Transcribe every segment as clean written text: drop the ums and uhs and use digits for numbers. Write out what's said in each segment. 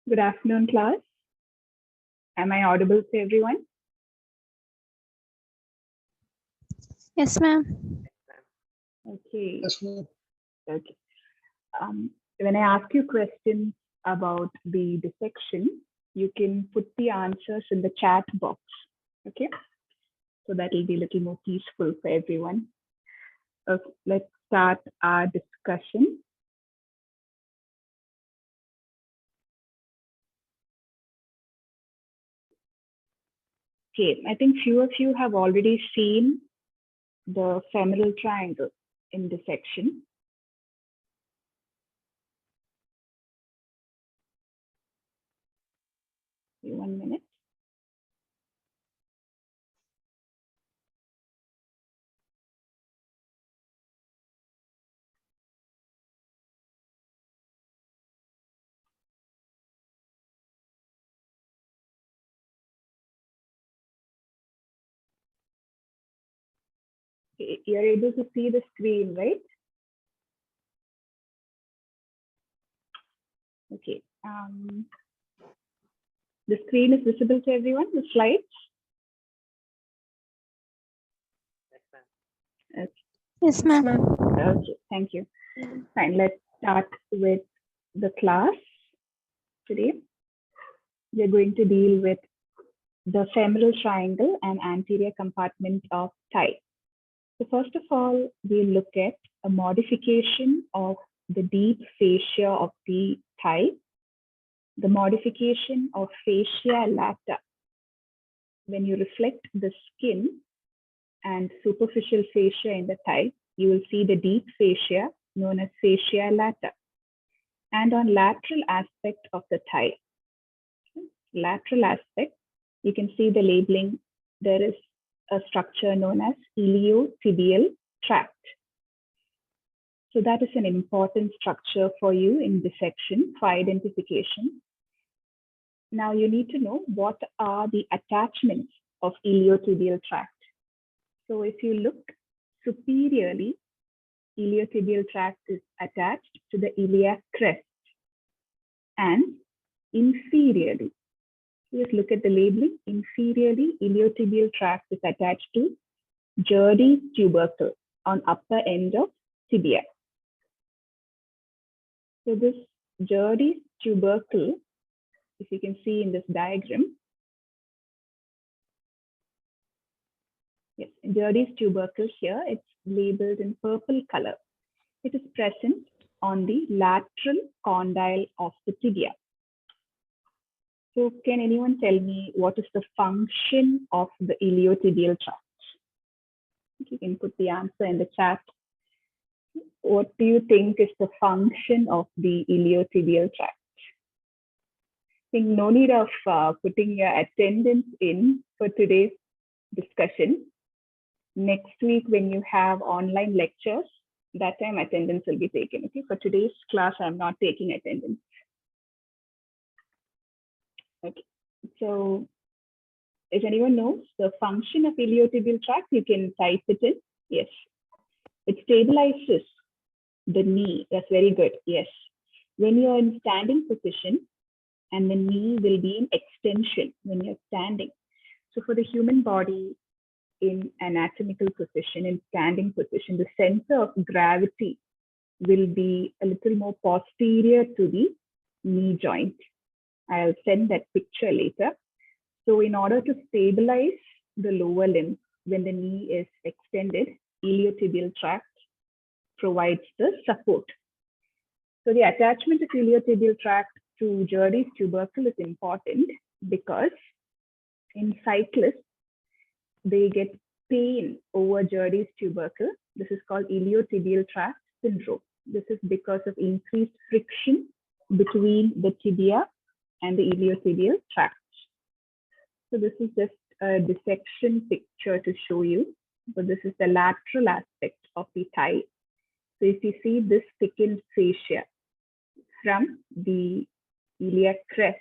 Good afternoon, class. Am I audible to everyone? Yes, ma'am. Okay. Yes, ma'am. Okay. When I ask you questions about the dissection, you can put the answers in the chat box. Okay. So that will be a little more peaceful for everyone. Okay, let's start our discussion. Okay, I think few of you have already seen the femoral triangle in dissection. One minute. Okay, you're able to see the screen, right? Okay. The screen is visible to everyone, the slides? Okay. Yes, ma'am. Okay, thank you. Fine, let's start with the class today. We're going to deal with the femoral triangle and anterior compartment of thigh. So first of all, we'll look at a modification of the deep fascia of the thigh, the modification of fascia lata. When you reflect the skin and superficial fascia in the thigh, you will see the deep fascia known as fascia lata. And on lateral aspect of the thigh, lateral aspect, you can see the labeling. There is a structure known as iliotibial tract. So that is an important structure for you in dissection for identification. Now you need to know what are the attachments of iliotibial tract. So if you look superiorly, iliotibial tract is attached to the iliac crest, and inferiorly, just look at the labeling, inferiorly, iliotibial tract is attached to Jurdy's tubercle on upper end of tibia. So this Jurdy's tubercle, if you can see in this diagram, yes, Jurdy's tubercle here, it's labeled in purple color. It is present on the lateral condyle of the tibia. So can anyone tell me what is the function of the iliotibial tract? You can put the answer in the chat. What do you think is the function of the iliotibial tract? I think no need of putting your attendance in for today's discussion. Next week, when you have online lectures, that time attendance will be taken. Okay, for today's class, I'm not taking attendance. Okay, so if anyone knows the function of iliotibial tract, you can type it in. Yes, it stabilizes the knee. That's very good. Yes, when you're in standing position, and the knee will be in extension when you're standing. So for the human body in anatomical position, in standing position, the center of gravity will be a little more posterior to the knee joint. I'll send that picture later. So in order to stabilize the lower limb when the knee is extended, iliotibial tract provides the support. So the attachment of iliotibial tract to Jurdy's tubercle is important because in cyclists, they get pain over Jurdy's tubercle. This is called iliotibial tract syndrome. This is because of increased friction between the tibia and the iliotibial tract. So this is just a dissection picture to show you, but this is the lateral aspect of the thigh. So if you see this thickened fascia from the iliac crest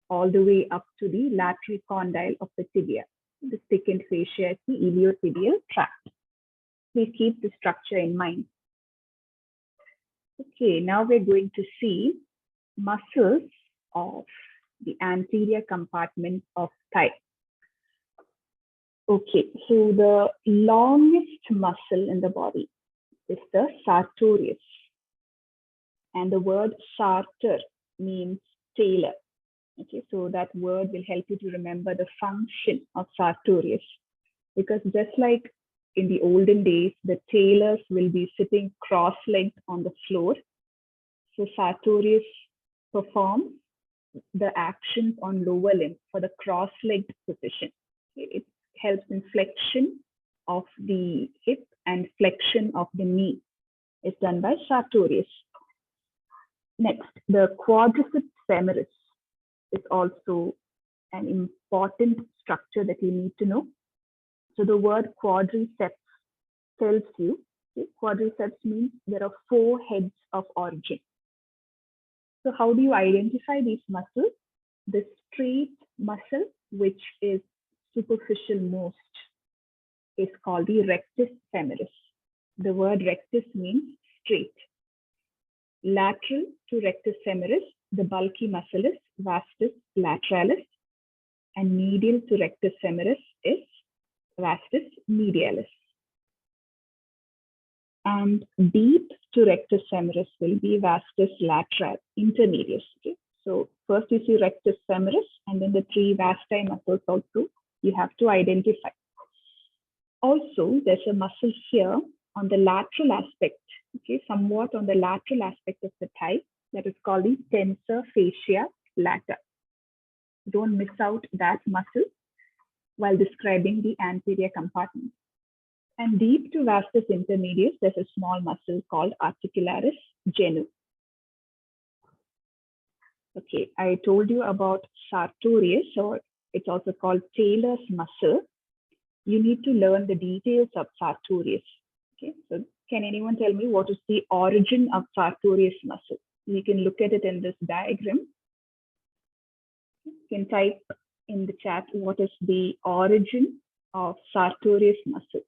all the way up to the lateral condyle of the tibia. The thickened fascia is the iliotibial tract. Please keep the structure in mind. Okay, now we're going to see muscles of the anterior compartment of thigh. Okay, so the longest muscle in the body is the sartorius. And the word sartor means tailor. Okay, so that word will help you to remember the function of sartorius. Because just like in the olden days, the tailors will be sitting cross-legged on the floor. So sartorius performs the actions on lower limb for the cross-legged position. It helps in flexion of the hip and flexion of the knee. It's done by sartorius. Next, the quadriceps femoris is also an important structure that you need to know. So the word quadriceps tells you, okay, quadriceps means there are 4 heads of origin. So how do you identify these muscles? The straight muscle, which is superficial most, is called the rectus femoris. The word rectus means straight. Lateral to rectus femoris, the bulky muscle is vastus lateralis, and medial to rectus femoris is vastus medialis. And deep to rectus femoris will be vastus lateralis intermedius. Okay? So first you see rectus femoris, and then the 3 vasti muscles also you have to identify. Also, there's a muscle here on the lateral aspect, okay, somewhat on the lateral aspect of the thigh, that is called the tensor fascia lata. Don't miss out that muscle while describing the anterior compartment. And deep to vastus intermedius, there's a small muscle called articularis genu. Okay, I told you about sartorius, or it's also called Taylor's muscle. You need to learn the details of sartorius. Okay, so can anyone tell me what is the origin of sartorius muscle? You can look at it in this diagram. You can type in the chat what is the origin of sartorius muscle.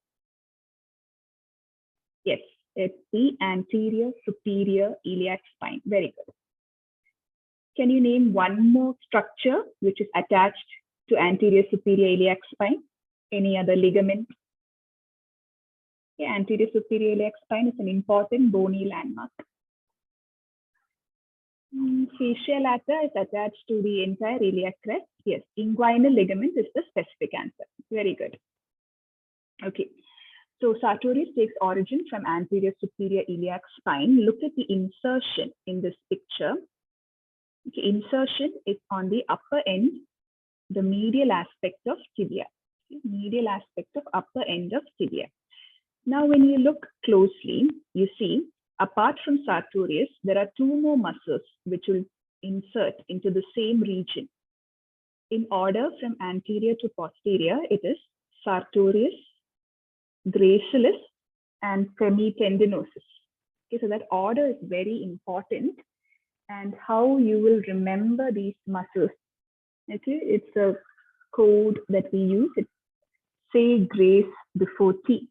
Yes, it's the anterior superior iliac spine. Very good. Can you name one more structure which is attached to anterior superior iliac spine? Any other ligament? Okay, anterior superior iliac spine is an important bony landmark. Fascia lata is attached to the entire iliac crest. Yes, inguinal ligament is the specific answer. Very good. Okay, so sartorius takes origin from anterior superior iliac spine. Look at the insertion in this picture. Okay, insertion is on the upper end, the medial aspect of tibia. Okay, medial aspect of upper end of tibia. Now, when you look closely, you see, apart from sartorius, there are 2 more muscles which will insert into the same region. In order from anterior to posterior, it is sartorius, gracilis, and semitendinosus. Okay, so that order is very important, and how you will remember these muscles. Okay, it's a code that we use. It's say grace before tea.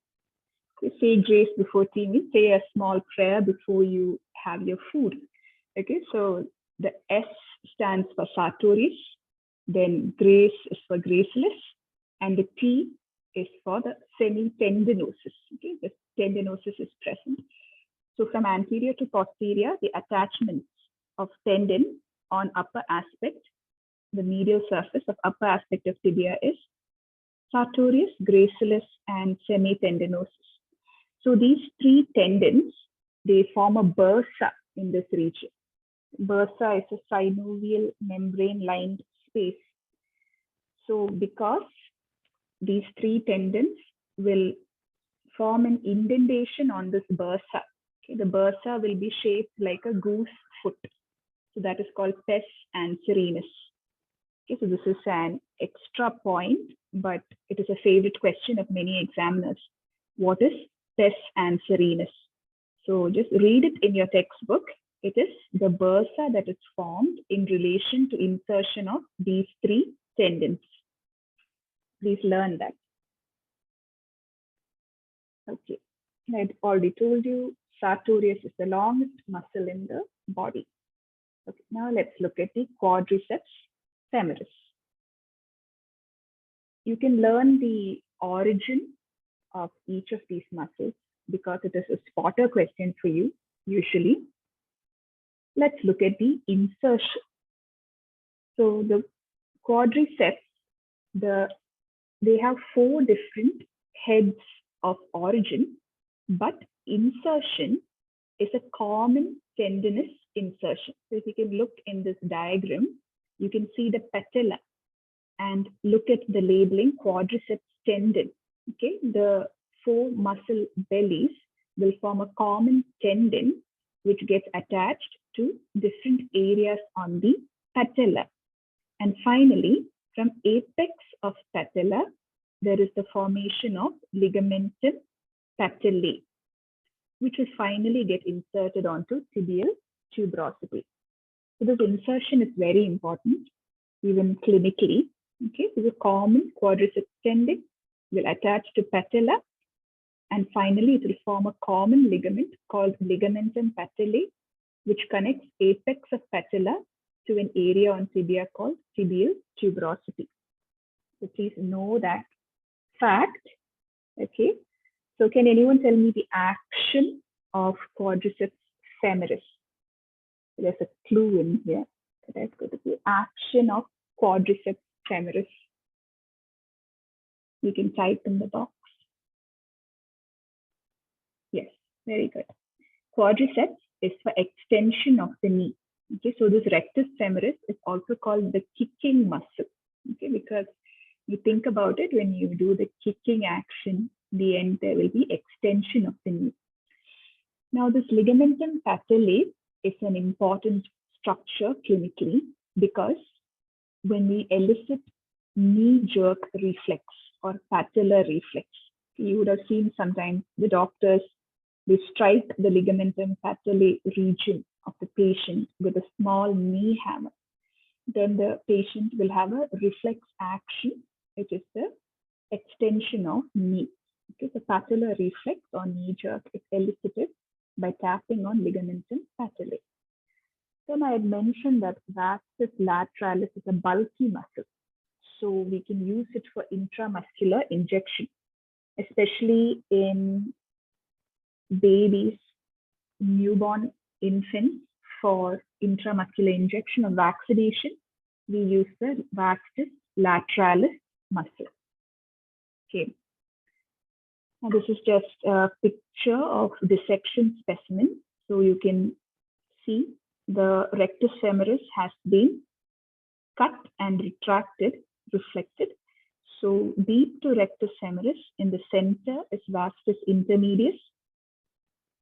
Say grace before tea means say a small prayer before you have your food. Okay, so the S stands for sartorius, then grace is for gracilis, and the T is for the semitendinosus. Okay, the tendinosus is present. So from anterior to posterior, the attachments of tendon on upper aspect, the medial surface of upper aspect of tibia is sartorius, gracilis, and semitendinosus. So these 3 tendons, they form a bursa in this region. Bursa is a synovial membrane-lined space. So because these 3 tendons will form an indentation on this bursa, okay, the bursa will be shaped like a goose foot. So that is called pes anserinus. Okay, so this is an extra point, but it is a favorite question of many examiners. What is pes anserinus? So just read it in your textbook. It is the bursa that is formed in relation to insertion of these 3 tendons. Please learn that. Okay, I already told you sartorius is the longest muscle in the body. Okay, now let's look at the quadriceps femoris. You can learn the origin of each of these muscles because it is a spotter question for you usually. Let's look at the insertion. So the quadriceps, they have four different heads of origin, but insertion is a common tendinous insertion. So if you can look in this diagram, you can see the patella and look at the labeling quadriceps tendon. Okay, the four muscle bellies will form a common tendon which gets attached to different areas on the patella. And finally, from apex of patella, there is the formation of ligamentum patellae, which will finally get inserted onto tibial tuberosity. So this insertion is very important, even clinically. Okay, so the common quadriceps tendon will attach to patella, and finally it will form a common ligament called ligamentum patellae, which connects apex of patella to an area on tibia called tibial tuberosity. So please know that fact. Okay, so can anyone tell me the action of quadriceps femoris? There's a clue in here. Let's go to the action of quadriceps femoris. You can type in the box. Yes, very good. Quadriceps is for extension of the knee. Okay, so this rectus femoris is also called the kicking muscle. Okay, because you think about it, when you do the kicking action, the end there will be extension of the knee. Now, this ligamentum patellae is an important structure clinically because when we elicit knee jerk reflex or patellar reflex, you would have seen sometimes the doctors, they strike the ligamentum patellae region of the patient with a small knee hammer. Then the patient will have a reflex action, which is the extension of knee. Okay, the patellar reflex or knee jerk is elicited by tapping on ligamentum patellae. Then I had mentioned that vastus lateralis is a bulky muscle. So we can use it for intramuscular injection, especially in babies, newborn infants for intramuscular injection or vaccination. We use the vastus lateralis muscle. Okay. Now this is just a picture of dissection specimen. So you can see the rectus femoris has been cut and retracted, reflected. So deep to rectus femoris, in the center is vastus intermedius,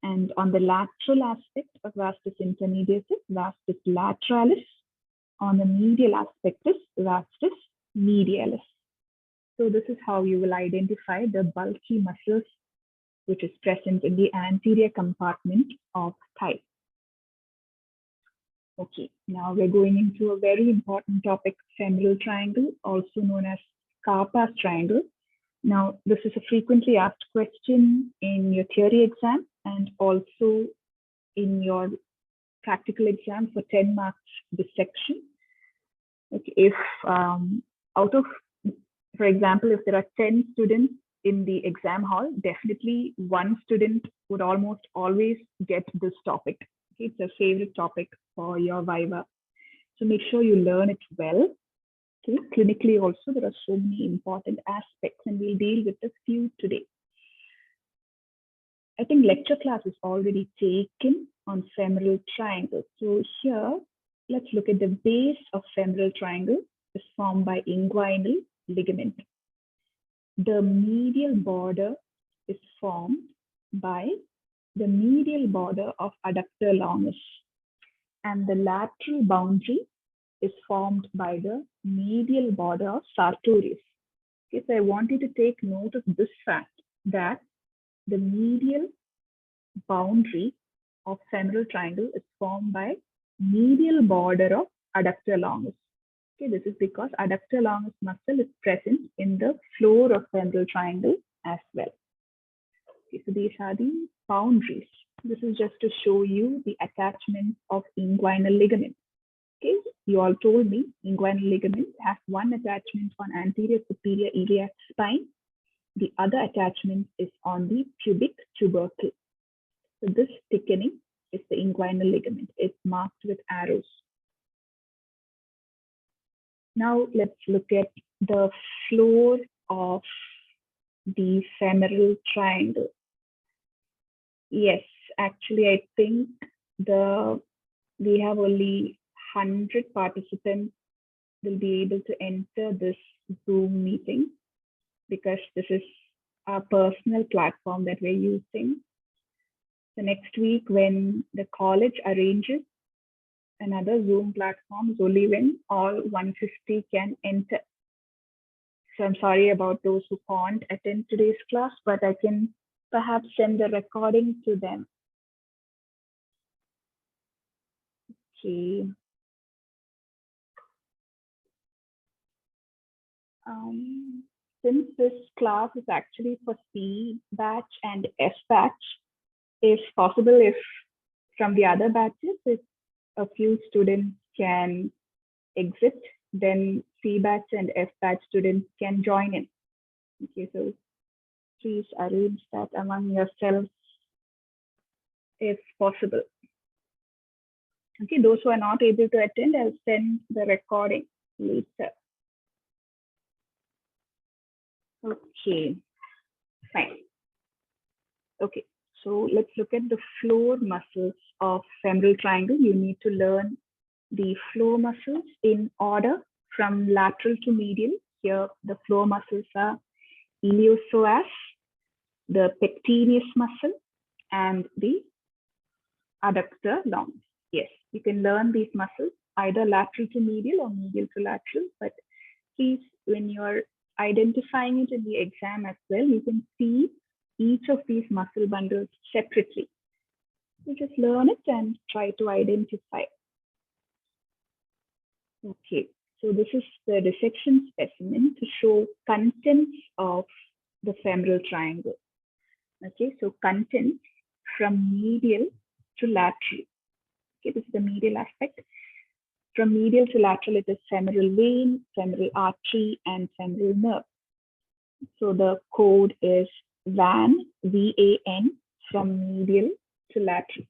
and on the lateral aspect of vastus intermedius is vastus lateralis. On the medial aspect is vastus medialis. So this is how you will identify the bulky muscles which is present in the anterior compartment of thigh. Okay, now we're going into a very important topic, femoral triangle, also known as Karp's triangle. Now, this is a frequently asked question in your theory exam and also in your practical exam for 10 marks dissection. Okay, if out of, for example, if there are 10 students in the exam hall, definitely one student would almost always get this topic. Okay, it's a favorite topic for your viva. So make sure you learn it well. Okay, clinically also, there are so many important aspects and we'll deal with a few today. I think lecture class is already taken on femoral triangle. So here, let's look at the base of femoral triangle is formed by inguinal ligament. The medial border is formed by the medial border of adductor longus, and the lateral boundary is formed by the medial border of sartorius. Okay, so I want you to take note of this fact that the medial boundary of femoral triangle is formed by medial border of adductor longus. Okay, this is because adductor longus muscle is present in the floor of femoral triangle as well. Okay, so these are the boundaries. This is just to show you the attachment of inguinal ligament. you all told me inguinal ligament has one attachment on anterior superior iliac spine. The other attachment is on the pubic tubercle. So this thickening is the inguinal ligament. It's marked with arrows. Now let's look at the floor of the femoral triangle. Yes, actually, I think we have only 100 participants will be able to enter this Zoom meeting because this is our personal platform that we're using. The next week, when the college arranges another Zoom platform, is only when all 150 can enter. So I'm sorry about those who can't attend today's class, but I can perhaps send the recording to them. Okay. Since this class is actually for C batch and F batch, if possible, if from the other batches, if a few students can exit, then C batch and F batch students can join in. Okay, so please arrange that among yourselves if possible. Okay, those who are not able to attend, I'll send the recording later. Okay, fine. Okay, so let's look at the floor muscles of femoral triangle. You need to learn the floor muscles in order from lateral to medial. Here, the floor muscles are iliopsoas, the pectineus muscle, and the adductor longus. Yes, you can learn these muscles either lateral to medial or medial to lateral, but please, when you're identifying it in the exam as well, you can see each of these muscle bundles separately. So just learn it and try to identify. Okay, so this is the dissection specimen to show contents of the femoral triangle. Okay, so contents from medial to lateral. Okay, this is the medial aspect. From medial to lateral, it is femoral vein, femoral artery, and femoral nerve. So the code is VAN, V-A-N, from medial to lateral.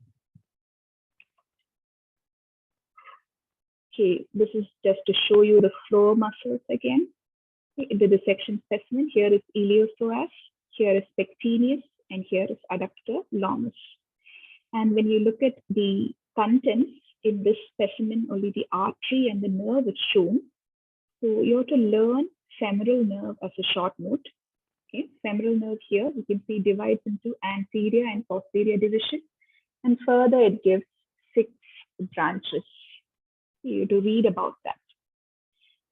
Okay, this is just to show you the floor muscles again. Okay, the dissection specimen, here is iliopsoas, here is pectineus, and here is adductor longus. And when you look at the contents in this specimen, only the artery and the nerve is shown. So you have to learn femoral nerve as a short note. Okay, femoral nerve here, you can see divides into anterior and posterior division. And further, it gives 6 branches. You have to read about that.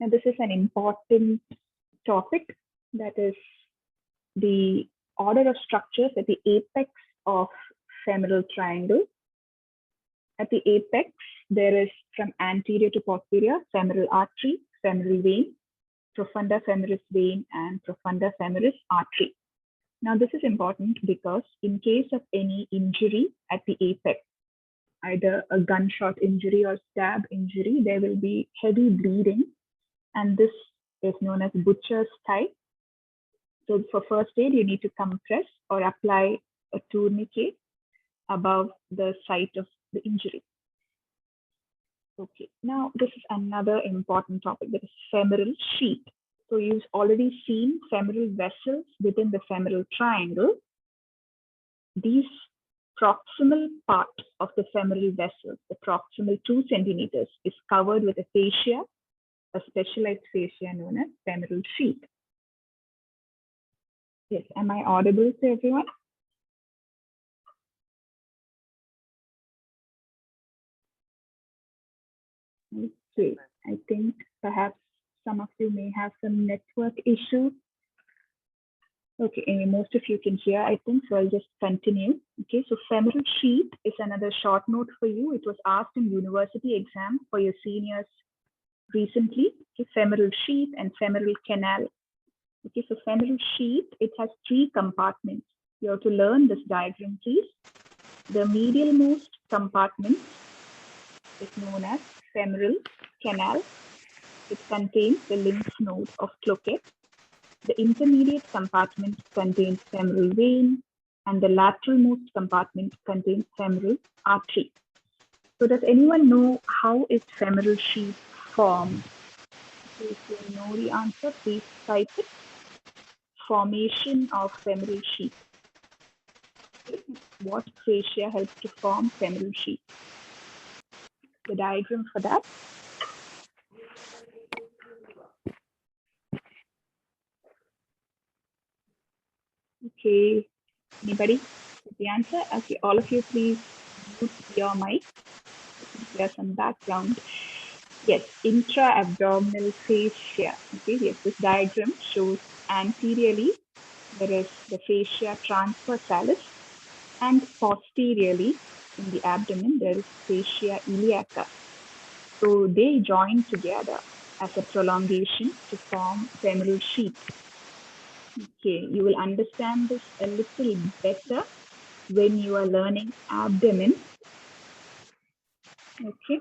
Now, this is an important topic, that is the order of structures at the apex of femoral triangle. At the apex, there is from anterior to posterior, femoral artery, femoral vein, profunda femoris vein, and profunda femoris artery. Now, this is important because in case of any injury at the apex, either a gunshot injury or stab injury, there will be heavy bleeding, and this is known as butcher's tie. So for first aid, you need to compress or apply a tourniquet above the site of the injury. Okay, now this is another important topic, that is femoral sheath. So you've already seen femoral vessels within the femoral triangle. These proximal part of the femoral vessels, the proximal 2 centimeters, is covered with a fascia, a specialized fascia known as femoral sheath. Yes, am I audible to everyone? Okay, I think perhaps some of you may have some network issues. Okay, and most of you can hear, I think, so I'll just continue. Okay, so femoral sheath is another short note for you. It was asked in university exam for your seniors recently. Okay, femoral sheath and femoral canal. Okay, so femoral sheath, it has 3 compartments. You have to learn this diagram, please. The medialmost compartment is known as femoral canal. It contains the lymph node of Cloquet. The intermediate compartment contains femoral vein, and the lateralmost compartment contains femoral artery. So does anyone know how is femoral sheath formed? If you know the answer, please type it. Formation of femoral sheath. What fascia helps to form femoral sheath? The diagram for that. Okay, anybody with the answer? Okay, all of you please mute your mic. There's some background. Yes, intra-abdominal fascia. Okay, yes, this diagram shows anteriorly there is the fascia transversalis, and posteriorly in the abdomen there is fascia iliaca. So they join together as a prolongation to form femoral sheath. Okay, you will understand this a little better when you are learning abdomen. Okay.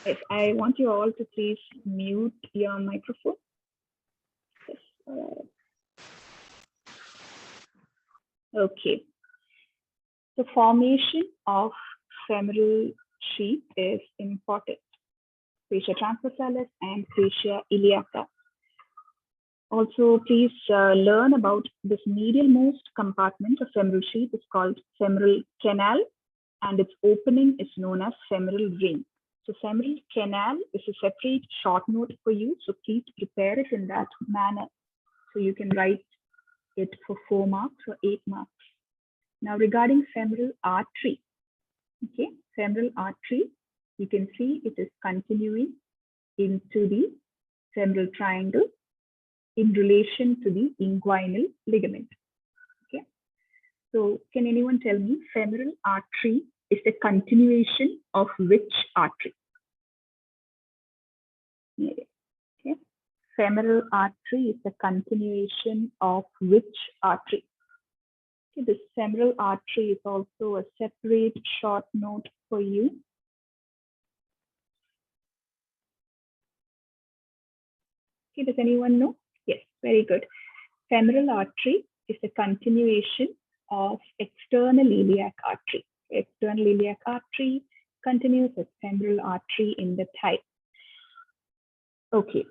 Yes, I want you all to please mute your microphone. Yes. Okay. The formation of femoral sheath is important. Fascia transversalis and fascia iliaca. Also, please learn about this medialmost compartment of femoral sheath is called femoral canal, and its opening is known as femoral ring. So femoral canal is a separate short note for you, so please prepare it in that manner. So you can write it for 4 marks or 8 marks. Now regarding femoral artery, okay, femoral artery, you can see it is continuing into the femoral triangle in relation to the inguinal ligament. Okay, so can anyone tell me femoral artery is the continuation of which artery? Okay, femoral artery is the continuation of which artery? Okay, this femoral artery is also a separate short note for you. Okay, does anyone know? Yes, very good. Femoral artery is a continuation of external iliac artery. External iliac artery continues with femoral artery in the thigh. Okay,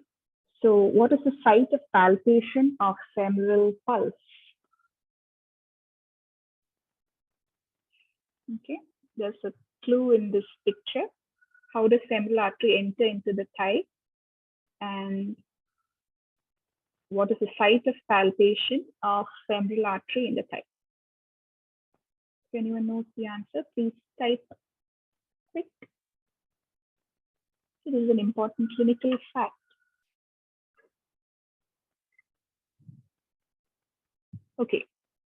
so what is the site of palpation of femoral pulse? Okay, there's a clue in this picture. How does femoral artery enter into the thigh? And what is the site of palpation of femoral artery in the thigh? If anyone knows the answer, please type quick. So this is an important clinical fact. Okay,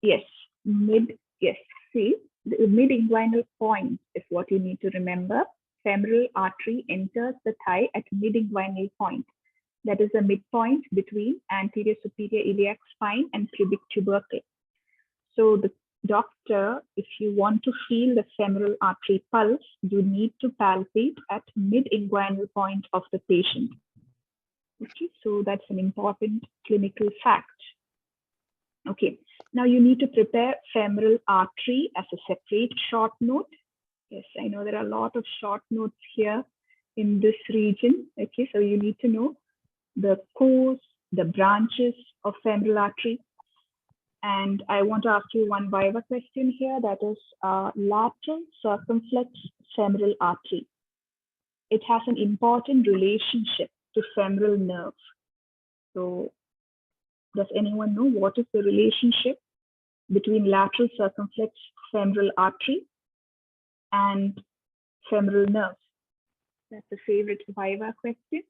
yes, see, the mid-inguinal point is what you need to remember. Femoral artery enters the thigh at mid-inguinal point. That is the midpoint between anterior superior iliac spine and pubic tubercle. So the doctor, if you want to feel the femoral artery pulse, you need to palpate at mid-inguinal point of the patient. Okay, so that's an important clinical fact. Okay, now you need to prepare femoral artery as a separate short note. Yes, I know there are a lot of short notes here in this region. Okay, so you need to know the course, the branches of femoral artery. And I want to ask you one viva question here, that is lateral circumflex femoral artery. It has an important relationship to femoral nerve. So does anyone know what is the relationship between lateral circumflex femoral artery and femoral nerve? That's a favorite viva question.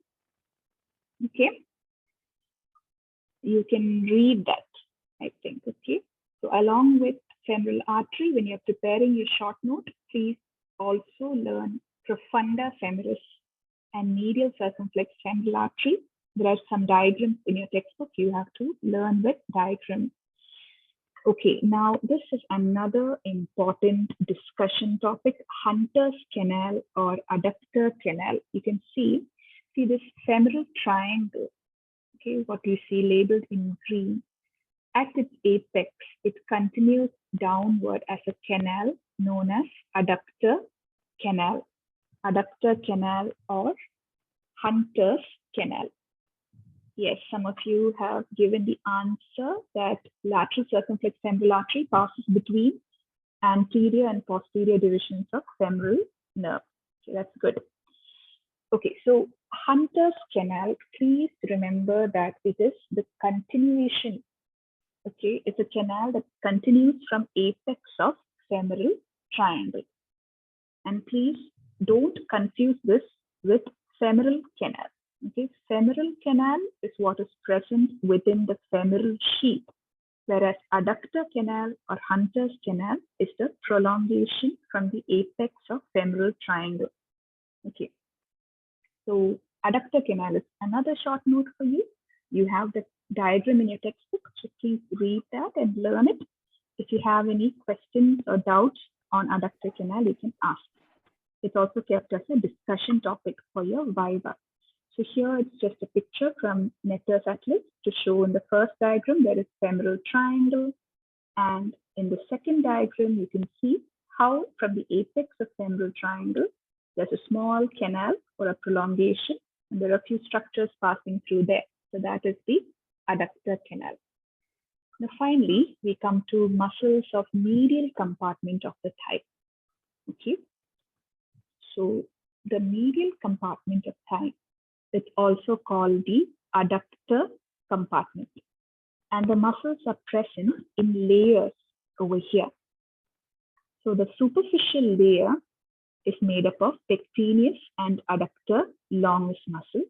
Okay, you can read that, I think. Okay, so along with femoral artery, when you're preparing your short note, please also learn profunda femoris and medial circumflex femoral artery. There are some diagrams in your textbook. You have to learn with diagrams. Okay, now this is another important discussion topic, Hunter's canal or adductor canal. You can see this femoral triangle, okay, what you see labeled in green. At its apex, it continues downward as a canal known as adductor canal or Hunter's canal. Yes, some of you have given the answer that lateral circumflex femoral artery passes between anterior and posterior divisions of femoral nerve. Okay, that's good. Okay, so Hunter's canal, please remember that it is the continuation. Okay, it's a canal that continues from apex of femoral triangle. And please don't confuse this with femoral canal. Okay, femoral canal is what is present within the femoral sheath, whereas adductor canal or Hunter's canal is the prolongation from the apex of femoral triangle. Okay, so adductor canal is another short note for you. You have the diagram in your textbook, so please read that and learn it. If you have any questions or doubts on adductor canal, you can ask. It's also kept as a discussion topic for your Viva. So here it's just a picture from Netter's atlas to show in the first diagram there is femoral triangle, and in the second diagram you can see how from the apex of femoral triangle there's a small canal or a prolongation, and there are a few structures passing through there. So that is the adductor canal. Now finally we come to muscles of medial compartment of the thigh. Okay, so the medial compartment of thigh, it's also called the adductor compartment. And the muscles are present in layers over here. So the superficial layer is made up of pectineus and adductor longus muscle.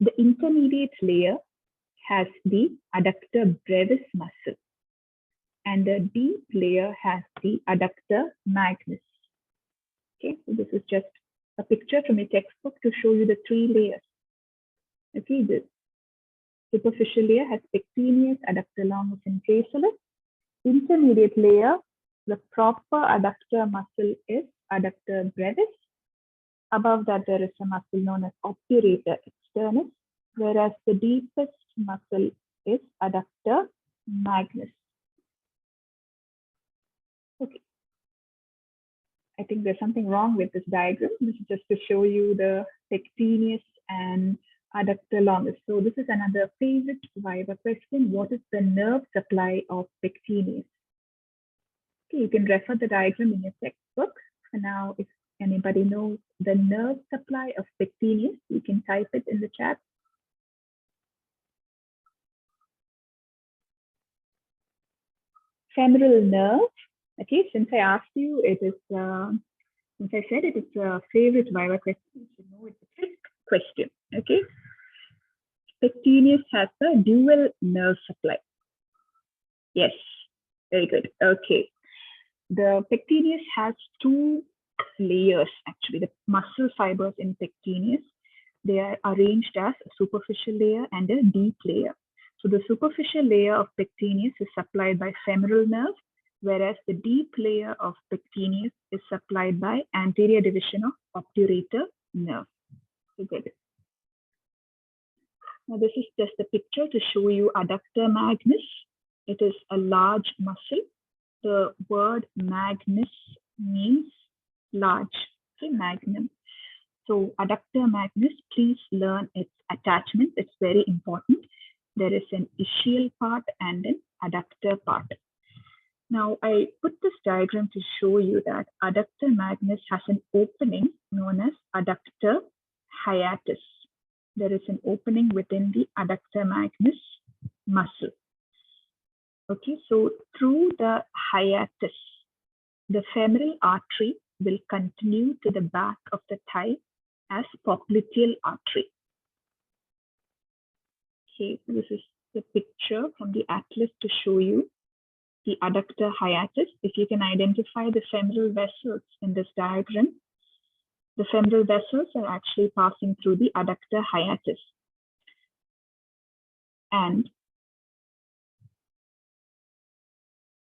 The intermediate layer has the adductor brevis muscle. And the deep layer has the adductor magnus. Okay, so this is just a picture from your textbook to show you the three layers. Okay, the superficial layer has pectineus, adductor longus, and gracilis. Intermediate layer, the proper adductor muscle is adductor brevis. Above that, there is a muscle known as obturator externus, whereas the deepest muscle is adductor magnus. Okay. I think there's something wrong with this diagram. This is just to show you the pectineus and adductor longus. So this is another favorite Viva question. What is the nerve supply of pectineus? Okay, you can refer the diagram in your textbook. For now, if anybody knows the nerve supply of pectineus, you can type it in the chat. Femoral nerve. Okay, since I asked you, it is since I said it is a favorite Viva question, you should know it's a trick question. Okay, pectineus has a dual nerve supply. Yes, very good. Okay, the pectineus has two layers actually. The muscle fibers in pectineus, they are arranged as a superficial layer and a deep layer. So the superficial layer of pectineus is supplied by femoral nerve, whereas the deep layer of pectineus is supplied by anterior division of obturator nerve. So good. Now this is just a picture to show you adductor magnus. It is a large muscle. The word magnus means large, okay, magnum. So adductor magnus, please learn its attachment. It's very important. There is an ischial part and an adductor part. Now I put this diagram to show you that adductor magnus has an opening known as adductor hiatus. There is an opening within the adductor magnus muscle. Okay, so through the hiatus, the femoral artery will continue to the back of the thigh as popliteal artery. Okay, this is the picture from the atlas to show you the adductor hiatus. If you can identify the femoral vessels in this diagram, the femoral vessels are actually passing through the adductor hiatus. And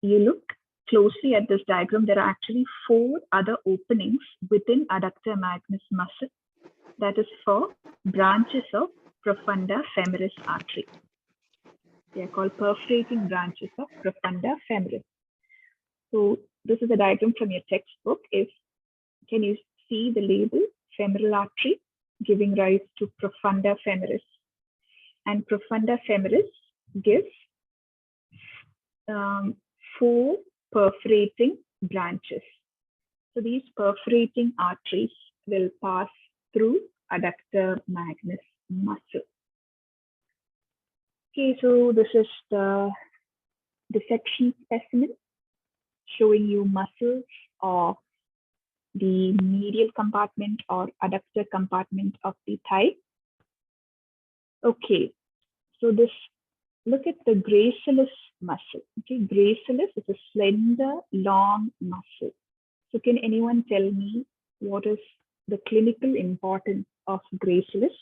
you look closely at this diagram, there are actually 4 other openings within adductor magnus muscle. That is for branches of profunda femoris artery. They are called perforating branches of profunda femoris. So this is a diagram from your textbook. Can you see the label femoral artery giving rise to profunda femoris? And profunda femoris gives 4 perforating branches. So these perforating arteries will pass through adductor magnus muscle. Okay, so this is the dissection specimen showing you muscles of the medial compartment or adductor compartment of the thigh. Okay, so look at the gracilis muscle. Okay, gracilis is a slender, long muscle. So can anyone tell me what is the clinical importance of gracilis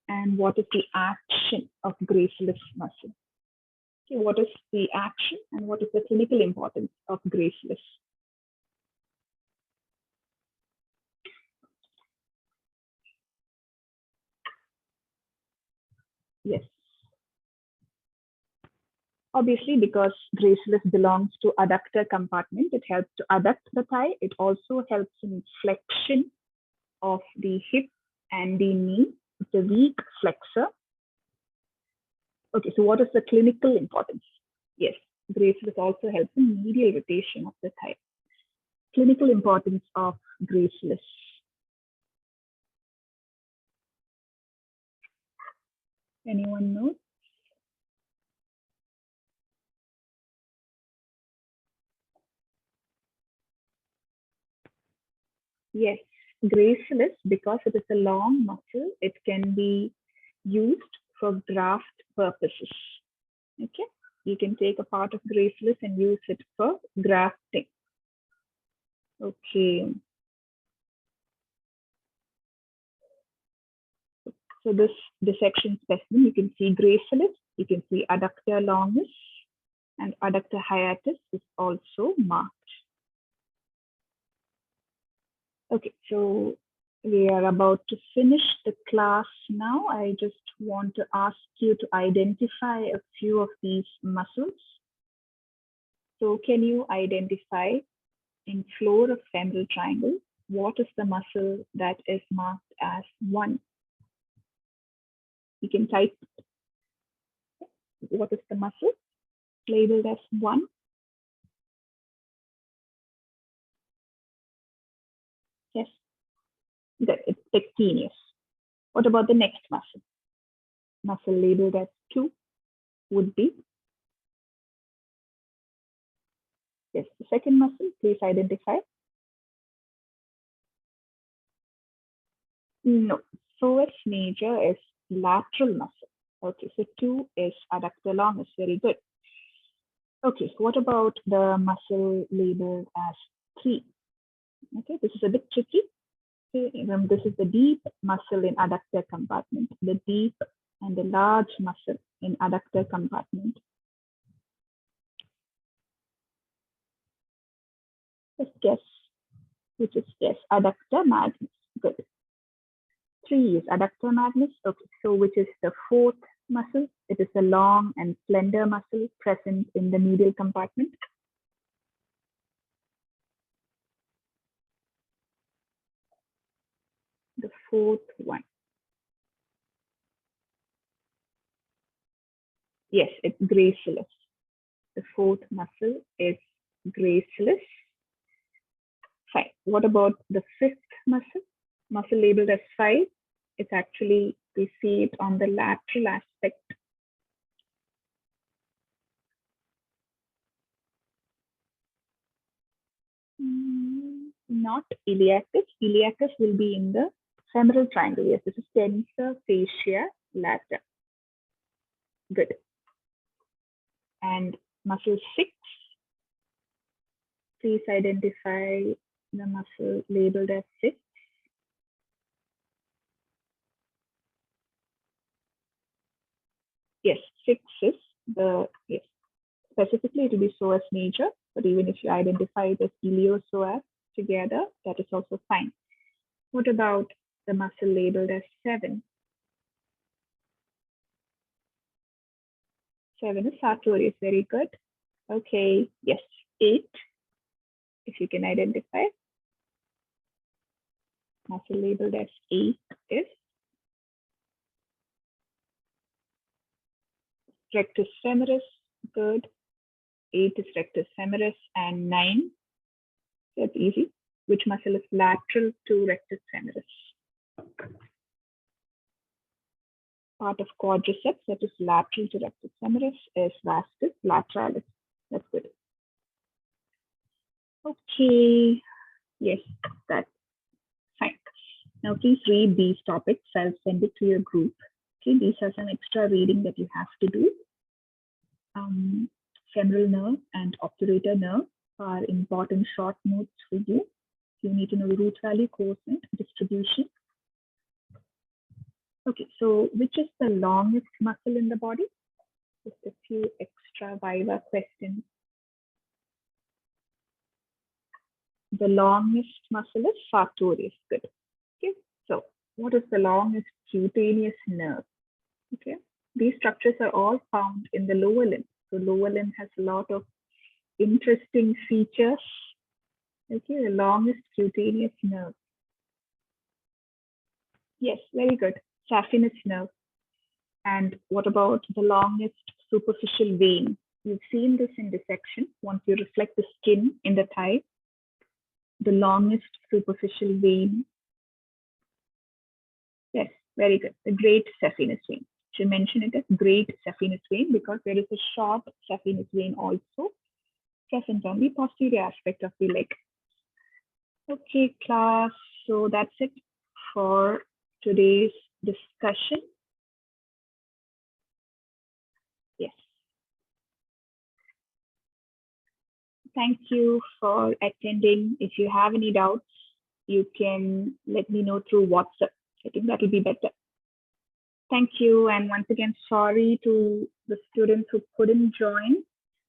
and what is the action of gracilis muscle? Okay, what is the action and what is the clinical importance of gracilis? Yes. Obviously, because gracilis belongs to adductor compartment, it helps to adduct the thigh. It also helps in flexion of the hip and the knee. It's a weak flexor. Okay, so what is the clinical importance? Yes, gracilis also helps in medial rotation of the thigh. Clinical importance of gracilis. Anyone know? Yes, gracilis, because it is a long muscle, it can be used for graft purposes. Okay, you can take a part of gracilis and use it for grafting. Okay. So this dissection specimen, you can see gracilis, you can see adductor longus, and adductor hiatus is also marked. Okay, so we are about to finish the class now. I just want to ask you to identify a few of these muscles. So can you identify in floor of femoral triangle, what is the muscle that is marked as 1? You can type what is the muscle labeled as 1. Yes, good. It's pectineus. What about the next muscle? Muscle labeled as 2 would be. Yes, the second muscle, please identify. No, psoas major is lateral muscle. Okay, so 2 is adductor longus. Very good. Okay, so what about the muscle labeled as 3? Okay, this is a bit tricky. Okay, remember, this is the deep muscle in adductor compartment, the deep and the large muscle in adductor compartment. Just guess, which is yes, adductor magnus. Good. 3 is adductor magnus. Okay, so which is the 4th muscle? It is a long and slender muscle present in the medial compartment. The 4th one. Yes, it's gracilis. The 4th muscle is gracilis. Fine. What about the 5th muscle? Muscle labeled as 5. It's actually, we see it on the lateral aspect. Not iliacus. Iliacus will be in the femoral triangle. Yes, this is tensor fascia lata. Good. And muscle 6. Please identify the muscle labeled as 6. Yes, 6 is the, yes, Specifically, it will be psoas major, but even if you identify it as iliopsoas together, that is also fine. What about the muscle labeled as 7? 7 is sartorius, very good. Okay, yes, 8, if you can identify. Muscle labeled as 8 is rectus femoris, good. 8 is rectus femoris, and 9, that's easy. Which muscle is lateral to rectus femoris? Part of quadriceps that is lateral to rectus femoris is vastus lateralis. That's good. Okay, yes, that's fine. Now please read these topics. I'll send it to your group. Okay, these are some extra reading that you have to do. Femoral nerve and obturator nerve are important short notes for you. You need to know the root value, quotient, distribution. Okay, so which is the longest muscle in the body? Just a few extra viva questions. The longest muscle is sartorius. Good. Okay, so what is the longest cutaneous nerve? Okay, these structures are all found in the lower limb. So lower limb has a lot of interesting features. Okay, the longest cutaneous nerve. Yes, very good. Saphenous nerve. And what about the longest superficial vein? You've seen this in dissection. Once you reflect the skin in the thigh, the longest superficial vein. Yes, very good. The great saphenous vein. Should mention it as great saphenous vein because there is a short saphenous vein also present on the posterior aspect of the leg. Okay, class. So that's it for today's discussion. Yes. Thank you for attending. If you have any doubts, you can let me know through WhatsApp. I think that will be better. Thank you. And once again, sorry to the students who couldn't join.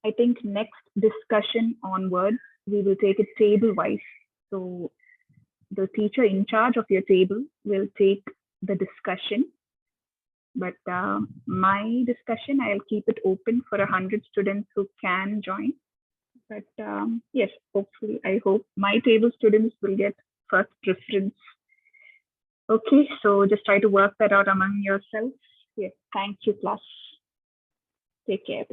I think next discussion onwards, we will take it table-wise. So the teacher in charge of your table will take the discussion. But my discussion, I'll keep it open for 100 students who can join. But yes, hopefully, I hope my table students will get first preference. Okay, so just try to work that out among yourselves. Yes, thank you, class. Take care.